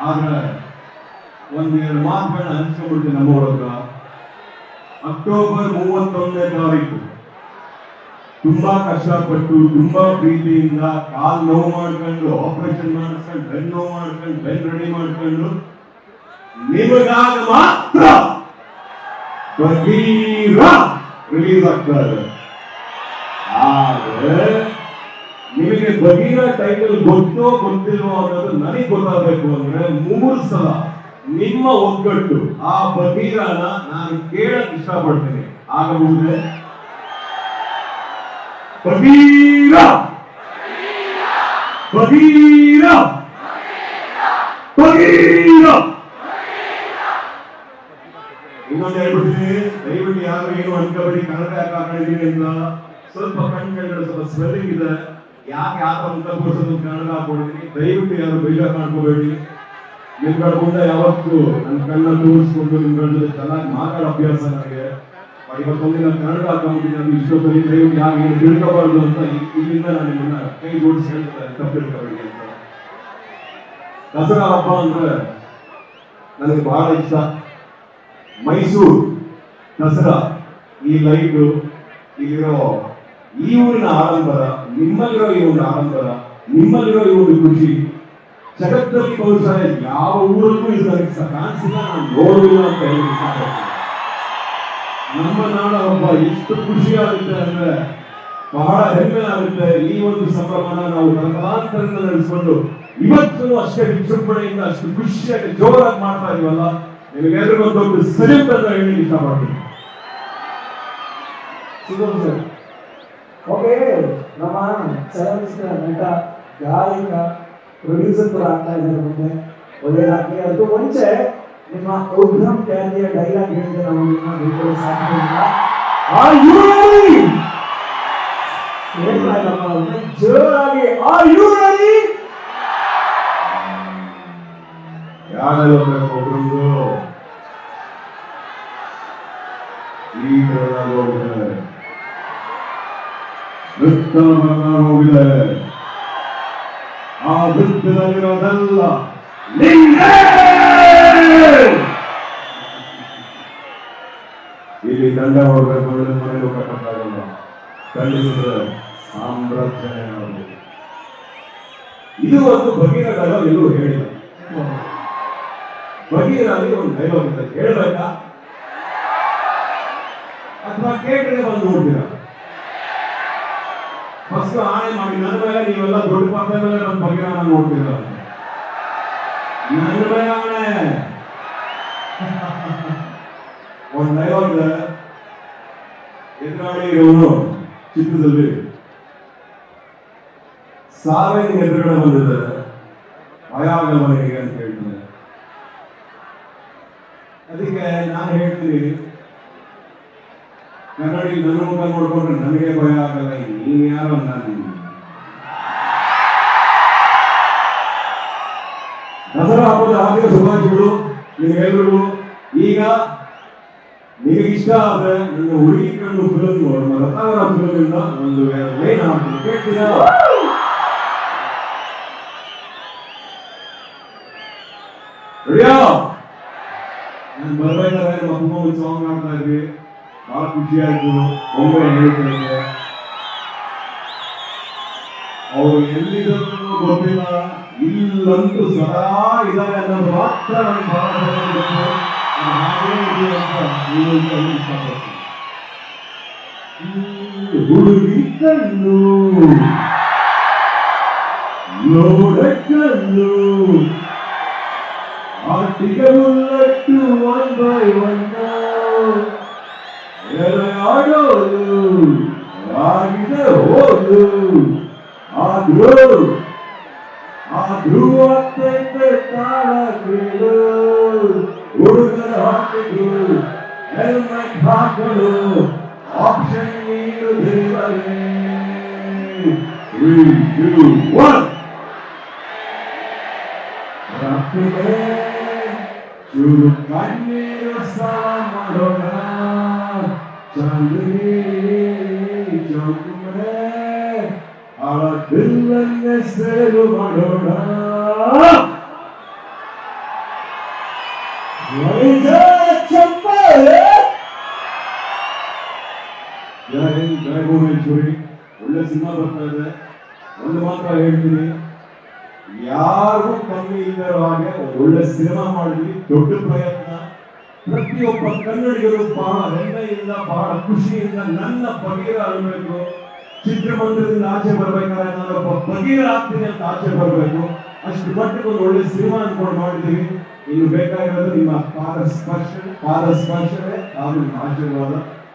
ಆದ್ರೆ ಒಂದೆರಡು ಮಾತುಗಳನ್ನ ಹಂಚ್ಕೊಂಡ್ಬಿಡ್ತೀನಿ ನಮ್ಮವ್ರ ಅಕ್ಟೋಬರ್ 31ನೇ ತಾರೀಕು ತುಂಬಾ ಕಷ್ಟಪಟ್ಟು ತುಂಬಾ ಪ್ರೀತಿಯಿಂದ ಕಾಲ್ ನೋವು ಮಾಡ್ಕೊಂಡು ಆಪರೇಷನ್ ಮಾಡಿಸ್ಕೊಂಡು ಬೆನ್ನು ನೋವು ಮಾಡ್ಕೊಂಡು ಬೆನ್ನು ರೆಡಿ ಮಾಡ್ಕೊಂಡು ನಿಮಗಾಗ ಮಾತ್ರ ಬಗೀರ ರಿಲೀಸ್ ಆಗ್ತಾರೆ. ಆದ್ರೆ ನಿಮಗೆ ಬಗೀರ ಟೈಟಲ್ ಗೊತ್ತೋ ಗೊತ್ತಿಲ್ವೋ ಅನ್ನೋದು ನನಗೆ ಗೊತ್ತಾಗಬೇಕು ಅಂದ್ರೆ 3 ಸಲ ನಿಮ್ಮ ಒಗ್ಗಟ್ಟು ಆ ಬಗೀರನ ನಾನು ಕೇಳಕ್ ಇಷ್ಟಪಡ್ತೀನಿ. ಆಗಬಹುದೇ? ಬಗೀರ ಬಗೀರ ಬಗೀರ. ಇನ್ನೊಂದು ಹೇಳ್ಬಿಡ್ತೀನಿ, ದಯವಿಟ್ಟು ಯಾರು ಏನು ಅನ್ಕೋಬೇಡಿ, ಕನ್ನಡ ಯಾಕೆ ಹಾಕೊಂಡಿದ್ದೀನಿ ಅಂತ. ಸ್ವಲ್ಪ ಕಣ್ಗಳು ಸ್ವಲ್ಪ ಸ್ವೆಲ್ಲಿಂಗ್ ಇದೆ, ಯಾಕೆ ಯಾರು ಅಂತ ತೋರಿಸೋದು ಕನ್ನಡ ಹಾಕೊಂಡಿದ್ದೀನಿ. ದಯವಿಟ್ಟು ಯಾರು ಬೇಜಾರು ಮಾಡ್ಕೋಬೇಡಿ. ನಿಮ್ಗಳ ಮುಂದೆ ಯಾವತ್ತು ನನ್ನ ಕಣ್ಣ ತೋರಿಸ್ಕೊಂಡು ನಿಮ್ಗಳ ಜೊತೆ ಚೆನ್ನಾಗಿ ಮಾತಾಡೋ ಅಭ್ಯಾಸ ನನಗೆ. ಇವತ್ತೊಂದು ನಾನು ಕನ್ನಡ ಹಾಕೊಂಡ್ಬಿಟ್ಟಿದ್ದೀನಿ, ಅದು ಇಷ್ಟೊತ್ತಲ್ಲಿ ದಯವಿಟ್ಟು ಯಾರು ಏನು ತಿಳ್ಕೋಬಾರ್ದು ಅಂತ ಇಲ್ಲಿಂದ ನಾನು ನಿಮ್ಮನ್ನ ಕೈ ಜೋಡಿಸಿ ಹೇಳ್ತಾರೆ, ತಪ್ಪು ತಿಳ್ಕೋಬೇಡಿ ಅಂತ. ದಸರಾ ಹಬ್ಬ ಅಂದ್ರೆ ನನಗೆ ಬಹಳ ಇಷ್ಟ. ಮೈಸೂರು ದಸರಾ, ಈ ಲೈಟು, ಇಲ್ಲಿರೋ ಈ ಊರಿನ ಆಡಂಬರ, ನಿಮ್ಮಲ್ಲಿರೋ ಈ ಒಂದು ಆಡಂಬರ, ನಿಮ್ಮಲ್ಲಿರೋ ಈ ಒಂದು ಖುಷಿ ಜಗತ್ತಲ್ಲಿ ಬಹುಶಃ ಯಾವ ಊರಲ್ಲೂ ಇದು ನನಗೆ ಕಾಣಿಸಿಲ್ಲ, ನಾನು ನೋಡುವುದಿಲ್ಲ ಅಂತ ಹೇಳಿ. ನಮ್ಮ ನಾಡ ಹಬ್ಬ ಎಷ್ಟು ಖುಷಿ ಆಗುತ್ತೆ ಅಂದ್ರೆ ಬಹಳ ಹೆಮ್ಮೆ ಆಗುತ್ತೆ. ಈ ಒಂದು ಸಂಭ್ರಮನ ನಾವು ತರಂಗಾಂತರದಿಂದ ನಡೆಸಿಕೊಂಡು ಇವತ್ತು ಅಷ್ಟೇ ವಿಜೃಂಭಣೆಯಿಂದ ಅಷ್ಟು ಖುಷಿಯಾಗಿ ಜೋರಾಗಿ ಮಾಡ್ತಾ ಇದೀವಲ್ಲ, ನಿಮಗೆಲ್ಲರಿಗೂ ಒಂದು ದೊಡ್ಡ ಸಲ್ಯೂಟ್ ಅಂತ ಹೇಳಿ ಇಷ್ಟಪಡ್ತೀನಿ. ಓಕೆ, ನಮ್ಮ ಚಲನಚಿತ್ರ ನಟ, ಗಾಯಕ, ಪ್ರೊಡ್ಯೂಸರ್ ಕೂಡ ಆಗ್ತಾ ಇದ್ದಾರೆ ಮುಂದೆ. ಒಳ್ಳೆಯದಾಗಲಿ. ಅದಕ್ಕೂ ಮುಂಚೆ ನಿಮ್ಮ ಉಗ್ರಂ ಖ್ಯಾತಿಯ ಡೈಲಾಗ್ ಹೇಳಿದ್ರೆ ನಾವು ನಿಮ್ಮ ಸಾಧ್ಯ ಜೋರಾಗಿ ಒಬ್ಬರೊಂದು ಈ ಹೋಗಿದೆ, ನೃತ್ಯ ಹೋಗಿದೆ. ಆ ನೃತ್ಯದಲ್ಲಿರೋದಲ್ಲ ಇಲ್ಲಿ ದಂಡ ಹೋಗ್ಬೇಕು, ಮನೆಯಲ್ಲೂ ಕಟ್ಟಕ್ಕಾಗಲ್ಲ. ಖಂಡಿಸಿದ್ರೆ ಸಾಮ್ರಾಜ್ಯನೇ ಆಗಬಹುದು. ಇದು ಒಂದು ಬಗೀರ ಡೈಲಾಗ್ ಎಲ್ಲೂ ಹೇಳಿಲ್ಲ. ಬಗೀರಲ್ಲಿ ಒಂದು ಡೈಲಾಗ್ ಇದೆ, ಹೇಳ್ಬೇಕಾ ಅಥವಾ ಕೇಳಿದ್ರೆ ಬಂದು ನೋಡ್ತೀರಾ? ಫಸ್ಟ್ ಆಣೆ ಮಾಡಿ ನನ್ನ ಮೇಲೆ ನೀವೆಲ್ಲ ದೊಡ್ಡ ಪಾತ್ರ ಮೇಲೆ ನನ್ನ ಬಗೀರ ನೋಡ್ತೀರ. ನನ್ನ ಮೇಲೆ ಆಣೆ. ಒಂದು ಡೈಲಾಗ್ ಇದೆ, ಎದುರಾಳಿ ಇರೋನು ಚಿತ್ರದಲ್ಲಿ ಸಾವಿನ ಎದುರುಗಡೆ ಬಂದಿದೆ, ಭಯ ಆಗಲ್ಲ ಹೇಗೆ ಅಂತ ಹೇಳ್ತಾರೆ. ಅದಕ್ಕೆ ನಾನು ಹೇಳ್ತೀನಿ, ಕನ್ನಡಿ ನನ್ನ ಮುಖ ನೋಡ್ಕೊಂಡ್ರೆ ನನಗೆ ಭಯ ಆಗಲ್ಲ, ನೀನ್ ಯಾರು ನಾನು. ದಸರಾ ಹಬ್ಬದ ಹಾರ್ದಿಕ ಶುಭಾಶಯಗಳು ನಿಮಗೆಲ್ಲರಿಗೂ. ಈಗ ನಿಮಗೆ ಇಷ್ಟ ಆದ್ರೆ ನನ್ನ ಹುಡುಗಿ ಕಣ್ಣು ಫಿಲಮ್ ರತ್ನಾಕರ ಫಿಲಮ್ ಇಂದ ಒಂದು ಲೈನ್ ಹಾಕ್ತೀನಿ, ಕೇಳ್ತೀರಾ? ರೆಡಿಯಾ? ನಾನು ಬರ್ಬೇಕಾದ್ರೆ ನಮ್ಮ ಅಮ್ಮ ಒಂದು ಸಾಂಗ್ ಮಾಡ್ತಾ ಇದ್ವಿ, ಬಹಳ ಖುಷಿ ಆಯ್ತು. ಒಮ್ಮೆ ಹೇಳ್ತಾರೆ, ಅವರು ಎಲ್ಲಿದ್ರು ಗೊತ್ತಿಲ್ಲ, ಇಲ್ಲಂತೂ ಸದಾ ಇದ್ದಾರೆ ಅನ್ನೋದು ಮಾತ್ರ ನನಗೆ ಬಹಳ ಹುಡುಗಿ ಕಣ್ಣು ನೋಡ ಕಣ್ಣು ಆಟಿಗೆ ಉಳ್ಳಟ್ಟು 1 by 1 ಆಡೋದು ಆಗಿದೆ ಹೋದು. ಆದ್ರೂ ಅತ್ಯಂತ ತಾಳ ಕೇಳು, ಹುಡುಗರ ಹಾಕಿದ್ರು ಹೆಲ್ಮೆಟ್ ಹಾಕಲು ಆಪ್ಷನ್ ನೀಡು ದೇವರೇ. 3, 2, 1 ರಾತ್ರಿಗೆ ಚೂರು ಕಣ್ಣೀರು ಸಾಲ ಮಾಡೋಣ, ಚಾಂದಿನಿ ಚೌಕುಮರೆ ಅಳ ಬಿಲ್ಲನ್ನೇ ಸೇರು ಮಾಡೋಣ. ಚಪ್ಪಲ್ ಜಯ ಹಿಂದ್, ಜಯ ಭುವನೇಶ್ವರಿ. ಒಳ್ಳೆ ಸಿನಿಮಾ ಬರ್ತಾ ಇದೆ. ಒಂದು ಮಾತ್ರ ಹೇಳ್ತೀನಿ, ಯಾರು ಕಮ್ಮಿ ಇಲ್ಲರೋ ಹಾಗೆ ಒಂದು ಒಳ್ಳೆ ಸಿನಿಮಾ ಮಾಡಿದ್ವಿ. ದೊಡ್ಡ ಪ್ರಯತ್ನ. ಪ್ರತಿಯೊಬ್ಬ ಕನ್ನಡಿಗರು ಬಹಳ ಹೆಮ್ಮೆಯಿಂದ, ಬಹಳ ಖುಷಿಯಿಂದ ನನ್ನ ಬಗೀರ ಅನ್ಬೇಕು. ಚಿತ್ರಮಂದಿರದಿಂದ ಆಚೆ ಬರ್ಬೇಕಾದ್ರೆ ನಾನೊಬ್ಬ ಬಗೀರ ಆಗ್ತೀನಿ ಅಂತ ಆಚೆ ಬರ್ಬೇಕು. ಅಷ್ಟು ಮಟ್ಟಿಗೆ ಒಂದು ಒಳ್ಳೆ ಸಿನಿಮಾ ಅನ್ಕೊಂಡು ಮಾಡಿದ್ದೀವಿ. ಇನ್ನು ಬೇಕಾಗಿರೋದು ನಿಮ್ಮ ಪಾದ ಸ್ಪರ್ಶವೇ ಹಾಗೂ ನಿಮ್ಮ ಆಶೀರ್ವಾದ.